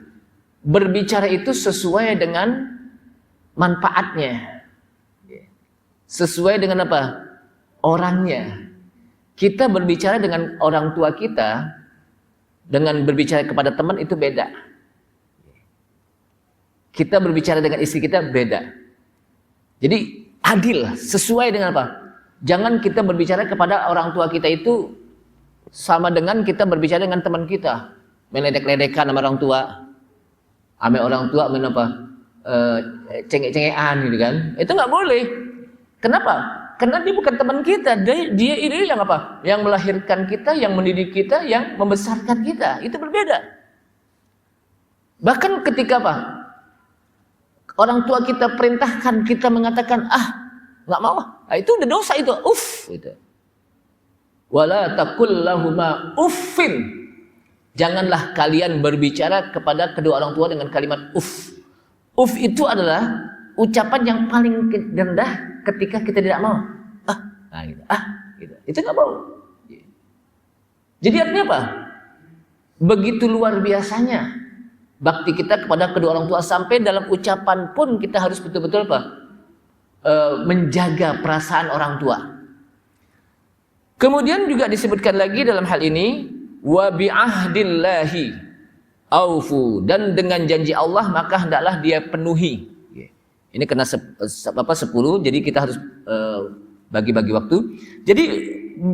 Berbicara itu sesuai dengan manfaatnya. Sesuai dengan apa? Orangnya. Kita berbicara dengan orang tua kita, dengan berbicara kepada teman itu beda. Kita berbicara dengan istri kita beda. Jadi adil, sesuai dengan apa? Jangan kita berbicara kepada orang tua kita itu sama dengan kita berbicara dengan teman kita. Meledek-ledekan sama orang tua. Ame orang tua cengek-cengekan gitu kan. Itu nggak boleh. Kenapa? Karena dia bukan teman kita. Dia ini yang apa? Yang melahirkan kita, yang mendidik kita, yang membesarkan kita. Itu berbeda. Bahkan ketika apa? Orang tua kita perintahkan, kita mengatakan, nggak mau. Nah, itu udah dosa itu. Gitu. Wala taqul lahuma uffin. Janganlah kalian berbicara kepada kedua orang tua dengan kalimat uff. Uff itu adalah ucapan yang paling rendah ketika kita tidak mau. Gitu. Itu nggak mau. Jadi artinya apa? Begitu luar biasanya bakti kita kepada kedua orang tua, sampai dalam ucapan pun kita harus betul-betul apa? Menjaga perasaan orang tua. Kemudian juga disebutkan lagi dalam hal ini, wa bi'ahdillahi aufu, dan dengan janji Allah maka hendaklah dia penuhi. Ini kena 10, jadi kita harus bagi-bagi waktu. Jadi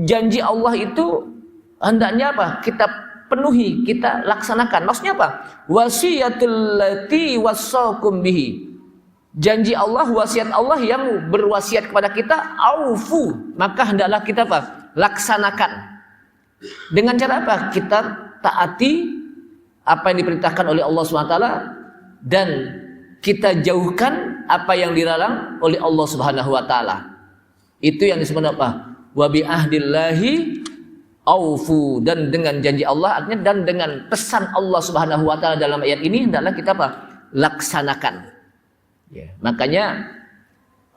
janji Allah itu hendaknya apa? Kita penuhi, kita laksanakan. Maksudnya apa? Wasiyatul lati wasakum bihi. Janji Allah, wasiat Allah yang berwasiat kepada kita, aufu, maka hendaklah kita apa? Laksanakan. Dengan cara apa? Kita taati apa yang diperintahkan oleh Allah SWT dan kita jauhkan apa yang dilarang oleh Allah Subhanahu wa taala. Itu yang disebut apa? Wa bi ahdillahi aufu, dan dengan janji Allah artinya dan dengan pesan Allah Subhanahu wa taala dalam ayat ini hendaklah kita apa? Laksanakan. Ya, makanya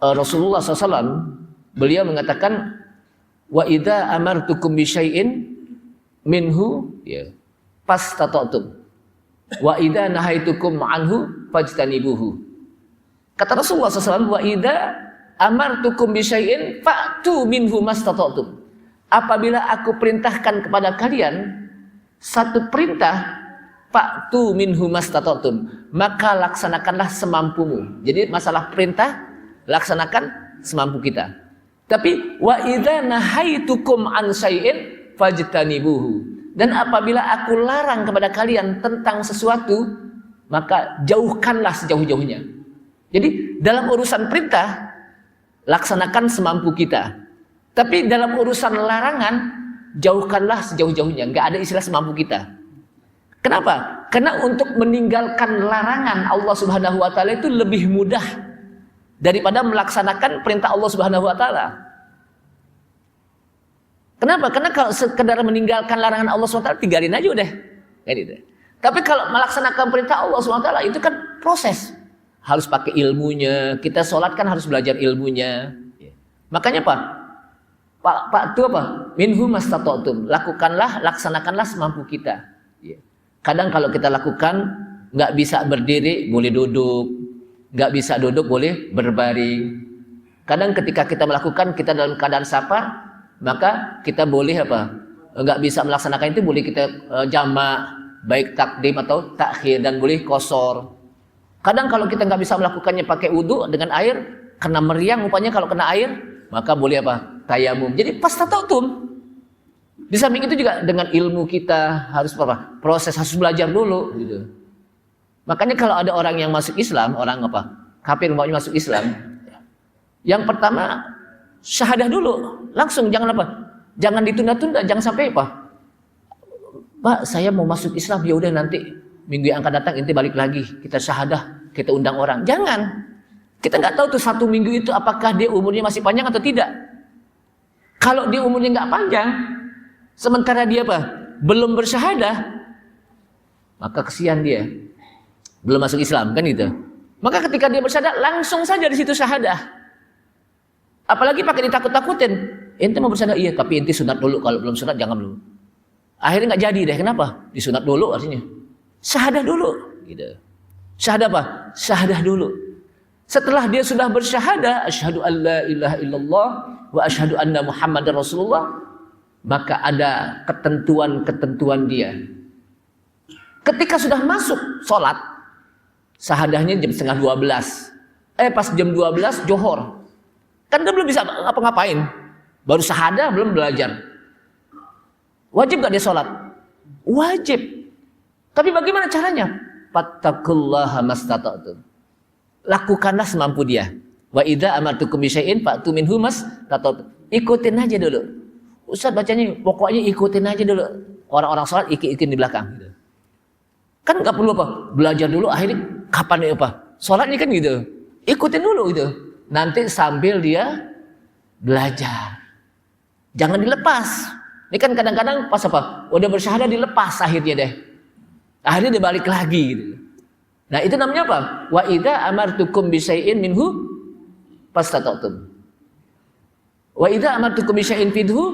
Rasulullah SAW beliau mengatakan wa idza amartukum bi syai'in minhu ya fastata'tum wa idza nahaitukum anhu fajtanibuhu. Kata Rasulullah SAW, wa idza amartukum bi syai'in fa'tu minhu mastata'tum. Apabila aku perintahkan kepada kalian satu perintah, fa'tu minhu mastata'tum, maka laksanakanlah semampumu. Jadi masalah perintah laksanakan semampu kita. Tapi wa idza nahaitukum an syai'in fajtanibuhu. Dan apabila aku larang kepada kalian tentang sesuatu, maka jauhkanlah sejauh-jauhnya. Jadi dalam urusan perintah laksanakan semampu kita. Tapi dalam urusan larangan jauhkanlah sejauh-jauhnya. Enggak ada istilah semampu kita. Kenapa? Karena untuk meninggalkan larangan Allah Subhanahu wa taala itu lebih mudah daripada melaksanakan perintah Allah Subhanahu wa taala. Kenapa? Karena kalau sekedar meninggalkan larangan Allah SWT, tinggalin aja udah. Gitu. Tapi kalau melaksanakan perintah Allah SWT itu kan proses. Harus pakai ilmunya. Kita sholat kan harus belajar ilmunya. Makanya Pak itu apa? Minhu mastata'tum. Lakukanlah, laksanakanlah semampu kita. Kadang kalau kita lakukan, nggak bisa berdiri, boleh duduk. Nggak bisa duduk, boleh berbaring. Kadang ketika kita melakukan, kita dalam keadaan sapa, maka kita boleh apa? Enggak bisa melaksanakan itu, boleh kita jamak, baik takdim atau takhir, dan boleh qashar. Kadang kalau kita nggak bisa melakukannya pakai wudu dengan air, kena meriang upanya kalau kena air, maka boleh apa? Tayamum. Jadi fastata'tum. Di samping itu juga dengan ilmu kita harus apa? Proses, harus belajar dulu gitu. Makanya kalau ada orang yang masuk Islam, orang apa? Kafir maunya masuk Islam. Yang pertama syahadah dulu, langsung, jangan apa? Jangan ditunda-tunda, jangan sampai apa? Pak, saya mau masuk Islam, ya udah nanti minggu yang akan datang inti balik lagi, kita syahadah, kita undang orang. Jangan. Kita nggak tahu tuh 1 minggu itu apakah dia umurnya masih panjang atau tidak. Kalau dia umurnya nggak panjang, sementara dia apa? Belum bersyahadah, maka kesian dia. Belum masuk Islam, kan gitu. Maka ketika dia bersyahadah, langsung saja di situ syahadah. Apalagi pakai ditakut-takutin. Ente mau bersyahadah, iya, tapi ente sunat dulu. Kalau belum sunat jangan dulu. Akhirnya nggak jadi deh. Kenapa? Disunat dulu artinya. Syahadah dulu. Gitu. Syahadah apa? Syahadah dulu. Setelah dia sudah bersyahadah, asyhadu an la ilaha illallah wa asyhadu anna Muhammadar Rasulullah, maka ada ketentuan-ketentuan dia. Ketika sudah masuk sholat, syahadahnya jam 11:30. Pas jam 12 johor. Kan dia belum bisa ngapa-ngapain. Baru syahadah, belum belajar. Wajib gak dia sholat? Wajib. Tapi bagaimana caranya? Fattaqullaha mastata'tum. Lakukanlah semampu dia. Wa idza amartukum bi syai'in fa'tu minhu mastata'tum. Ikutin aja dulu. Ustaz bacanya, pokoknya ikutin aja dulu. Orang-orang sholat ikut-ikutin di belakang. Kan gak perlu apa? Belajar dulu, akhirnya kapan apa? Sholatnya kan gitu. Ikutin dulu gitu. Nanti sambil dia belajar. Jangan dilepas. Ini kan kadang-kadang pas apa? Udah bersyahadah dilepas akhirnya deh. Akhirnya dia balik lagi gitu. Nah, itu namanya apa? Wa idza amartukum bi syai'in minhu fastata'tum. Wa idza amartukum bi syai'in fidhu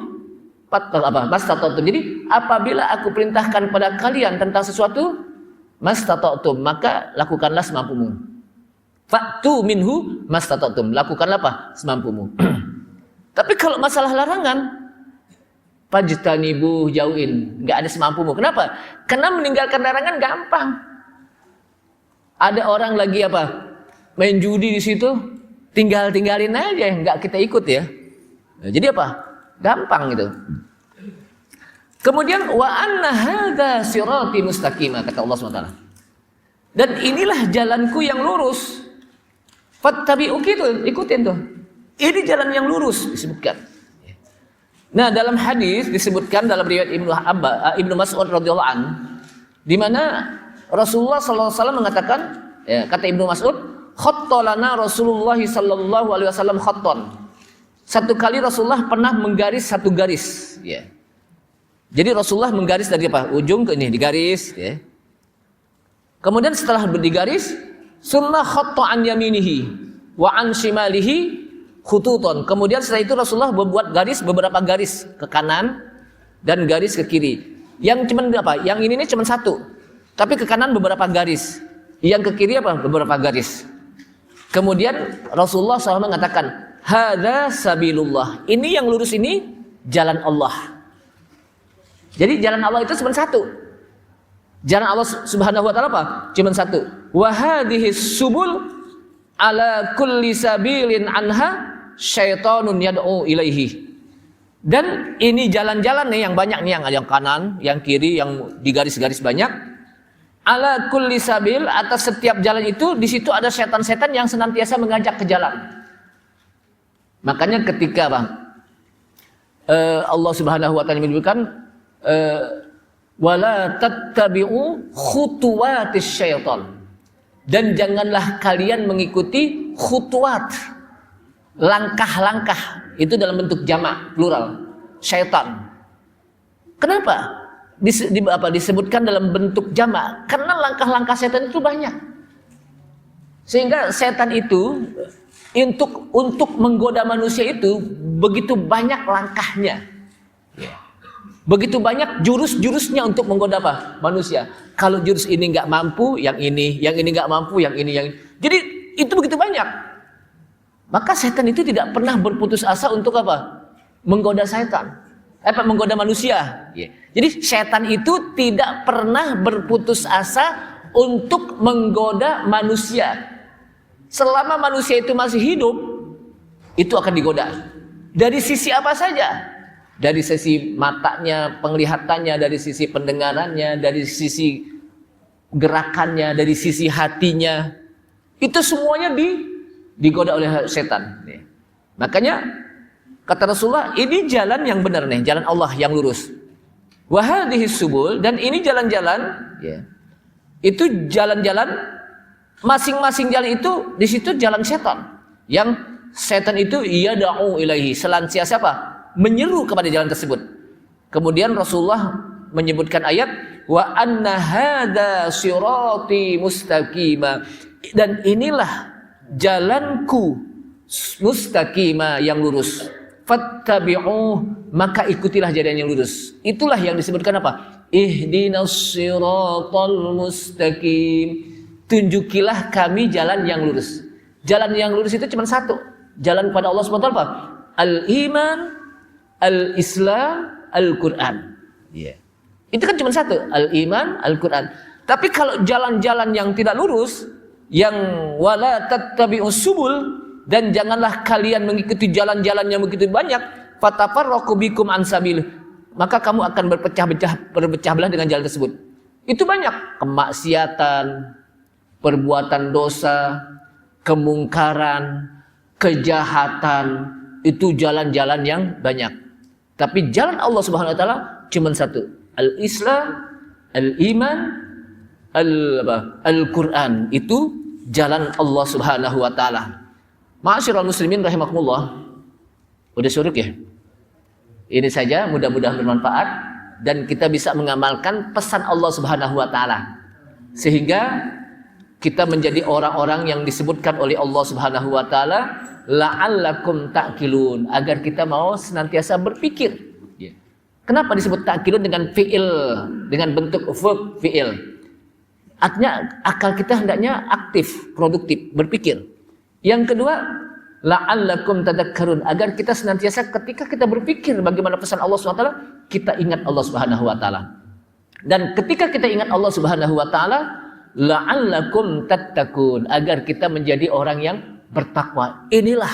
fastata'tum. Jadi apabila aku perintahkan pada kalian tentang sesuatu, mastata'tum, maka lakukanlah semampumu. Fa'tu minhu mastata'tum. Lakukanlah apa? Semampumu. Tapi kalau masalah larangan, fajtanibuh, jauhin. Enggak ada semampumu. Kenapa? Karena meninggalkan larangan gampang. Ada orang lagi apa? main judi di situ, tinggalin aja, nggak kita ikut ya. Nah, jadi apa? Gampang gitu. Kemudian wa anna hadza sirati mustaqima, kata Allah SWT. Dan inilah jalanku yang lurus. Fattabi'u, gitu, ikutin tuh. Ini jalan yang lurus disebutkan. Nah, dalam hadis disebutkan dalam riwayat Ibnu Mas'ud radhiyallahu an, di mana Rasulullah sallallahu alaihi wasallam mengatakan, ya, kata Ibnu Mas'ud, khattalana Rasulullah sallallahu alaihi wasallam khatton. Satu kali Rasulullah pernah menggaris satu garis, ya. Jadi Rasulullah menggaris dari apa? Ujung ke ini digaris, ya. Kemudian setelah digaris, summa khatta an yaminihi wa an shimalihi khututon. Kemudian setelah itu Rasulullah membuat beberapa garis ke kanan dan garis ke kiri. Yang cuma apa? Yang ini cuma satu. Tapi ke kanan beberapa garis. Yang ke kiri apa? Beberapa garis. Kemudian Rasulullah SAW mengatakan, hadza sabilullah. Ini yang lurus ini jalan Allah. Jadi jalan Allah itu cuma satu. Jalan Allah Subhanahu wa taala apa? Cuma satu. Wa hadhihi subul ala kulli sabilin anha syaitanun yad'u ilaihi. Dan ini jalan-jalan nih yang banyak nih, yang kanan, yang kiri, yang digaris-garis banyak. Ala kulli sabil, atas setiap jalan itu di situ ada setan-setan yang senantiasa mengajak ke jalan. Makanya ketika Allah Subhanahu wa taala menyebutkan wala tattabi'u khutuwatis syaitan, dan janganlah kalian mengikuti khutuwat, langkah-langkah, itu dalam bentuk jamak plural, syaitan. Kenapa disebutkan dalam bentuk jamak? Karena langkah-langkah setan itu banyak, sehingga setan itu untuk menggoda manusia itu begitu banyak langkahnya, begitu banyak jurus-jurusnya untuk menggoda apa? Manusia. Kalau jurus ini nggak mampu, yang ini nggak mampu, yang ini. Jadi itu begitu banyak. Maka setan itu tidak pernah berputus asa untuk apa? Menggoda menggoda manusia. Jadi setan itu tidak pernah berputus asa untuk menggoda manusia. Selama manusia itu masih hidup, itu akan digoda. Dari sisi apa saja? Dari sisi matanya, penglihatannya, dari sisi pendengarannya, dari sisi gerakannya, dari sisi hatinya. Itu semuanya digoda oleh setan. Makanya kata Rasulullah, ini jalan yang benar nih, jalan Allah yang lurus. Wa hadhihi subul, dan ini jalan-jalan, ya. Itu jalan-jalan, masing-masing jalan itu di situ jalan setan. Yang setan itu yad'u ilaihi, senantiasa apa? Menyeru kepada jalan tersebut. Kemudian Rasulullah menyebutkan ayat wa anna hadza sirati mustaqima, dan inilah jalanku mustaqima yang lurus. Fattabi'uh, maka ikutilah jalan yang lurus. Itulah yang disebutkan apa? Ihdinas siratal mustaqim. Tunjukilah kami jalan yang lurus. Jalan yang lurus itu cuma satu. Jalan kepada Allah SWT apa? Al-iman, al-Islam, Al-Quran. Yeah. Itu kan cuma satu, al-iman, Al-Quran. Tapi kalau jalan-jalan yang tidak lurus, yang wala tattabi'us subul, dan janganlah kalian mengikuti jalan-jalan yang begitu banyak, fatafarraqu bikum an sabil, maka kamu akan berpecah belah dengan jalan tersebut. Itu banyak kemaksiatan, perbuatan dosa, kemungkaran, kejahatan, itu jalan-jalan yang banyak. Tapi jalan Allah Subhanahu wa taala cuma satu, al-Islam, al-iman, al-Quran. Itu jalan Allah Subhanahu wa taala. Ma'asyiral muslimin rahimakumullah. Udah syuruk ya? Ini saja, mudah-mudahan bermanfaat dan kita bisa mengamalkan pesan Allah Subhanahu wa taala, sehingga kita menjadi orang-orang yang disebutkan oleh Allah Subhanahu wa taala la'allakum ta'qilun, agar kita mau senantiasa berpikir. Kenapa disebut ta'qilun dengan fi'il, dengan bentuk verb fi'il? Artinya akal kita hendaknya aktif, produktif, berpikir. Yang kedua, la'allakum tadakkarun, agar kita senantiasa ketika kita berpikir bagaimana pesan Allah Subhanahu wa taala, kita ingat Allah Subhanahu wa taala. Dan ketika kita ingat Allah Subhanahu wa taala, la'allakum tattaqun, agar kita menjadi orang yang bertakwa. Inilah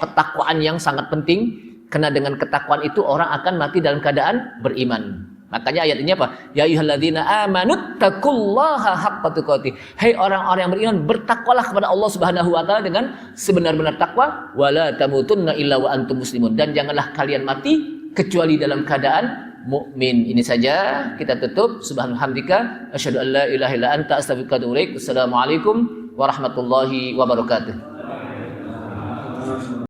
ketakwaan yang sangat penting, karena dengan ketakwaan itu orang akan mati dalam keadaan beriman. Makanya ayat ini apa? Ya ayyuhalladzina amanu taqullaha haqqa tuqatih. Hai orang-orang yang beriman, bertakwalah kepada Allah Subhanahu wa taala dengan sebenar-benar takwa, wala tamutunna illa wa antum muslimun, dan janganlah kalian mati kecuali dalam keadaan mukmin. Ini saja kita tutup. Subhanallah, asyhadu an la ilaha illa anta, astaghfiruka wa atubu ilaik. Assalamualaikum warahmatullahi wabarakatuh.